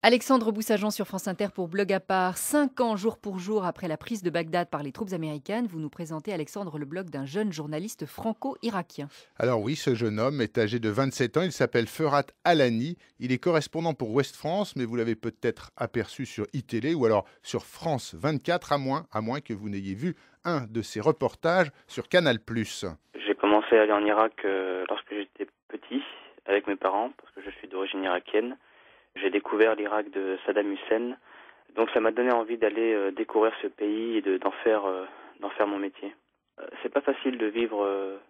Alexandre Boussageon sur France Inter pour Blog à part. 5 ans jour pour jour après la prise de Bagdad par les troupes américaines, vous nous présentez, Alexandre, le blog d'un jeune journaliste franco-irakien. Alors oui, ce jeune homme est âgé de 27 ans, il s'appelle Ferhat Alani, il est correspondant pour Ouest France, mais vous l'avez peut-être aperçu sur iTélé ou alors sur France 24, à moins que vous n'ayez vu un de ses reportages sur Canal+. J'ai commencé à aller en Irak lorsque j'étais petit, avec mes parents, parce que je suis d'origine irakienne. J'ai découvert l'Irak de Saddam Hussein, donc ça m'a donné envie d'aller découvrir ce pays et d'en faire mon métier. C'est pas facile de vivre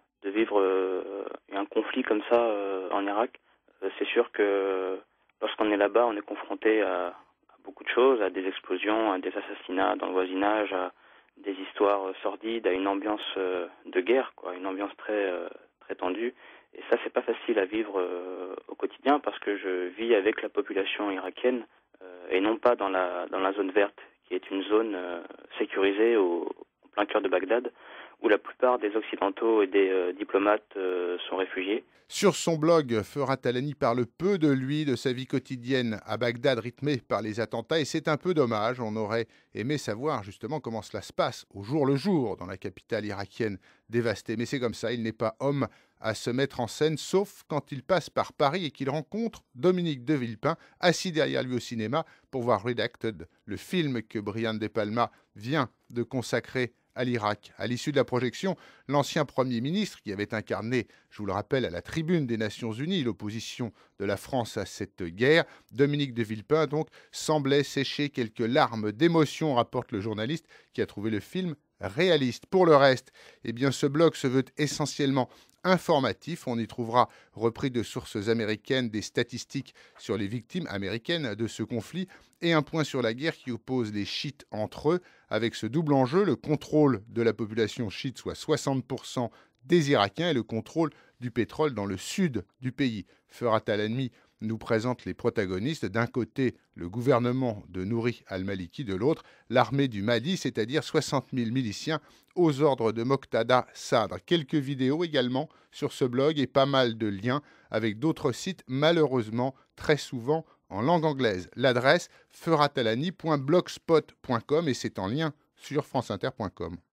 un conflit comme ça en Irak. C'est sûr que lorsqu'on est là-bas, on est confronté à beaucoup de choses, à des explosions, à des assassinats dans le voisinage, à des histoires sordides, à une ambiance de guerre, quoi, une ambiance très tendue. Et ça, c'est pas facile à vivre au quotidien parce que je vis avec la population irakienne et non pas dans la zone verte, qui est une zone sécurisée en plein cœur de Bagdad, où la plupart des Occidentaux et des diplomates sont réfugiés. Sur son blog, Ferhat Alani parle peu de lui, de sa vie quotidienne à Bagdad rythmée par les attentats, et c'est un peu dommage. On aurait aimé savoir justement comment cela se passe au jour le jour dans la capitale irakienne dévastée. Mais c'est comme ça, il n'est pas homme à se mettre en scène, sauf quand il passe par Paris et qu'il rencontre Dominique de Villepin, assis derrière lui au cinéma, pour voir Redacted, le film que Brian De Palma vient de consacrer à l'Irak. À l'issue de la projection, l'ancien Premier ministre, qui avait incarné, je vous le rappelle, à la tribune des Nations Unies, l'opposition de la France à cette guerre, Dominique de Villepin, donc, semblait sécher quelques larmes d'émotion, rapporte le journaliste qui a trouvé le film réaliste. Pour le reste, eh bien, ce blog se veut essentiellement informatif. On y trouvera, repris de sources américaines, des statistiques sur les victimes américaines de ce conflit et un point sur la guerre qui oppose les chiites entre eux, avec ce double enjeu, le contrôle de la population chiite, soit 60% des Irakiens, et le contrôle du pétrole dans le sud du pays. Ferhat Alani nous présente les protagonistes. D'un côté, le gouvernement de Nouri al-Maliki, de l'autre, l'armée du Mali, c'est-à-dire 60 000 miliciens aux ordres de Moqtada Sadr. Quelques vidéos également sur ce blog et pas mal de liens avec d'autres sites, malheureusement très souvent en langue anglaise. L'adresse ferhatalani.blogspot.com et c'est en lien sur franceinter.com.